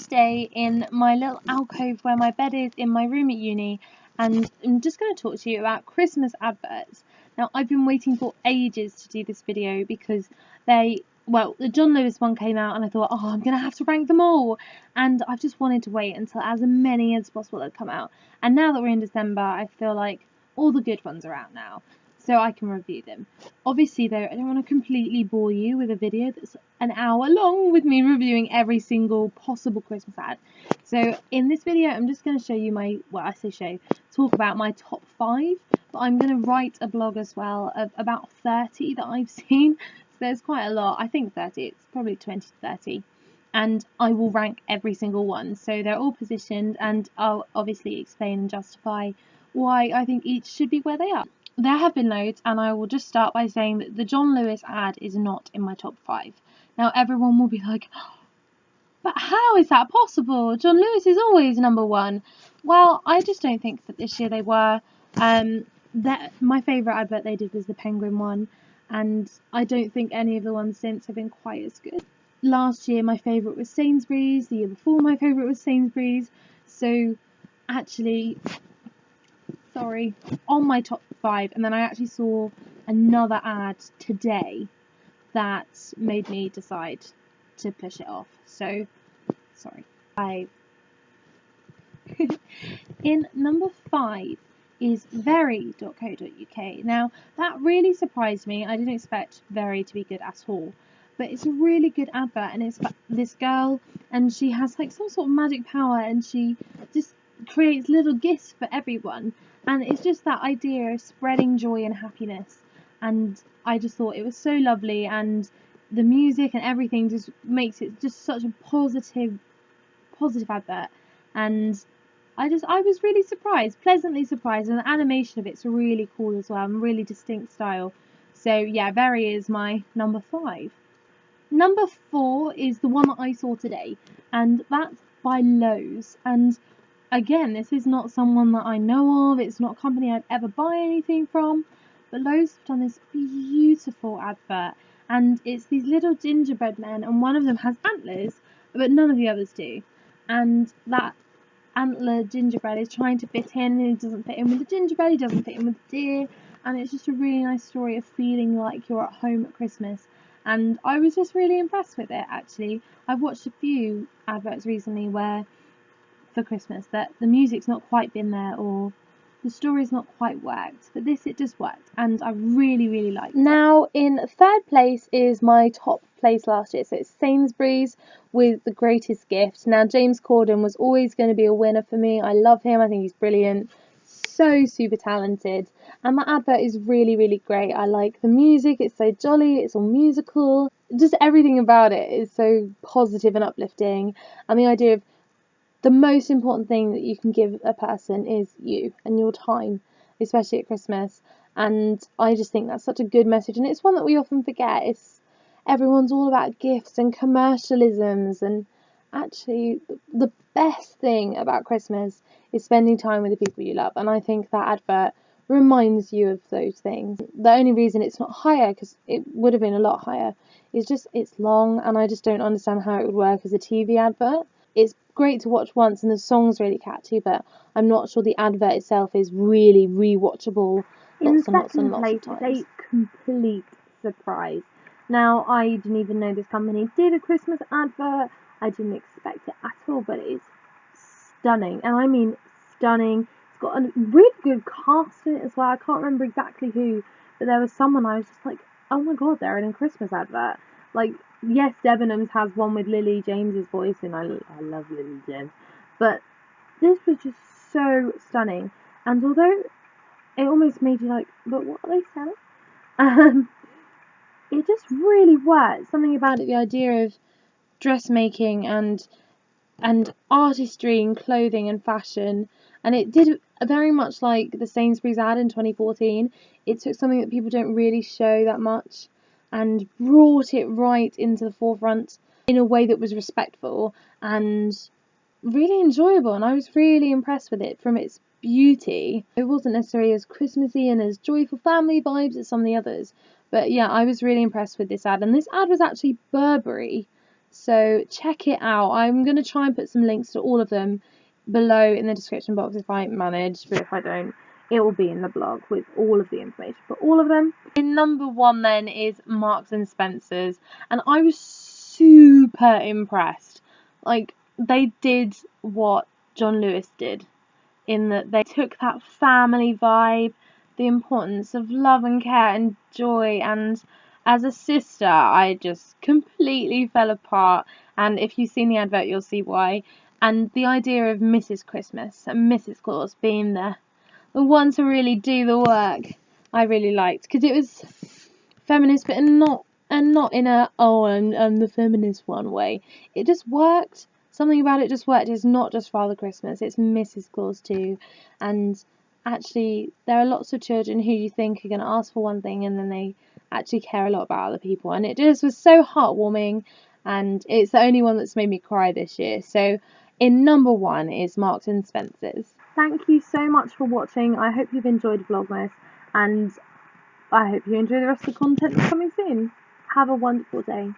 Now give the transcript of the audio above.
stay in my little alcove where my bed is in my room at uni, and I'm just going to talk to you about Christmas adverts. Now, I've been waiting for ages to do this video because the John Lewis one came out and I thought, oh, I'm going to have to rank them all. And I've just wanted to wait until as many as possible had come out. And now that we're in December, I feel like all the good ones are out now, so I can review them. Obviously, though, I don't want to completely bore you with a video that's an hour long with me reviewing every single possible Christmas ad. So in this video, I'm just going to show you talk about my top 5, but I'm going to write a blog as well of about 30 that I've seen. So there's quite a lot. I think 30, it's probably 20 to 30. And I will rank every single one. So they're all positioned, and I'll obviously explain and justify why I think each should be where they are. There have been loads, and I will just start by saying that the John Lewis ad is not in my top 5. Now everyone will be like, but how is that possible? John Lewis is always number 1. Well, I just don't think that this year they were. My favourite advert they did was the Penguin one, and I don't think any of the ones since have been quite as good. Last year my favourite was Sainsbury's, the year before my favourite was Sainsbury's, so actually, sorry, on my top 5, and then I actually saw another ad today that made me decide to push it off, so sorry. 5. In number 5 is very.co.uk. Now that really surprised me. I didn't expect Very to be good at all, but it's a really good advert, and it's about this girl, and she has like some sort of magic power, and she just creates little gifts for everyone, and it's just that idea of spreading joy and happiness, and I just thought it was so lovely, and the music and everything just makes it just such a positive advert, and I was really surprised, pleasantly surprised, and the animation of it's really cool as well, and really distinct style. So yeah, Very is my number 5. Number 4 is the one that I saw today, and that's by Lowe's. And again, this is not someone that I know of, it's not a company I'd ever buy anything from, but Lowe's have done this beautiful advert, and it's these little gingerbread men, and one of them has antlers, but none of the others do. And that antler gingerbread is trying to fit in, and he doesn't fit in with the gingerbread, he doesn't fit in with the deer, and it's just a really nice story of feeling like you're at home at Christmas. And I was just really impressed with it, actually. I've watched a few adverts recently for Christmas that the music's not quite been there, or the story's not quite worked, but this, it just worked, and I really, really liked it. Now, in 3rd place is my top place last year, so it's Sainsbury's with The Greatest Gift. Now, James Corden was always going to be a winner for me. I love him, I think he's brilliant, so super talented, and that advert is really, really great. I like the music, it's so jolly, it's all musical, just everything about it is so positive and uplifting, and the idea of the most important thing that you can give a person is you and your time, especially at Christmas. And I just think that's such a good message, and it's one that we often forget. Everyone's all about gifts and commercialisms, and actually the best thing about Christmas is spending time with the people you love, and I think that advert reminds you of those things. The only reason it's not higher, because it would have been a lot higher, is just it's long, and I just don't understand how it would work as a TV advert. It's great to watch once, and the song's really catchy, but I'm not sure the advert itself is really rewatchable lots and lots and lots of times. It's a complete surprise. Now, I didn't even know this company did a Christmas advert. I didn't expect it at all, but it's stunning, and I mean stunning. It's got a really good cast in it as well. I can't remember exactly who, but there was someone I was just like, oh my god, they're in a Christmas advert. Like, yes, Debenhams has one with Lily James's voice, and I love Lily James, but this was just so stunning, and although it almost made you like, but what are they selling? It just really worked. Something about it, the idea of dressmaking and artistry in clothing and fashion, and it did very much like the Sainsbury's ad in 2014. It took something that people don't really show that much and brought it right into the forefront in a way that was respectful and really enjoyable, and I was really impressed with it from its beauty. It wasn't necessarily as Christmassy and as joyful family vibes as some of the others, but yeah, I was really impressed with this ad, and this ad was actually Burberry, So check it out. I'm going to try and put some links to all of them below in the description box if I manage, but if I don't, it will be in the blog with all of the information for all of them. In number 1 then is Marks and Spencer's, and I was super impressed. Like, they did what John Lewis did, in that they took that family vibe, the importance of love and care and joy, and as a sister I just completely fell apart, and if you've seen the advert you'll see why. And the idea of Mrs. Christmas and Mrs. Claus being the one to really do the work, I really liked, because it was feminist, but not in a I'm the feminist one way. It just worked. Something about it just worked. It's not just Father Christmas, it's Mrs. Claus too. And actually, there are lots of children who you think are going to ask for one thing and then they actually care a lot about other people. And it just was so heartwarming, and it's the only one that's made me cry this year. So, in number 1 is Marks and Spencer's. Thank you so much for watching. I hope you've enjoyed Vlogmas, and I hope you enjoy the rest of the content that's coming soon. Have a wonderful day.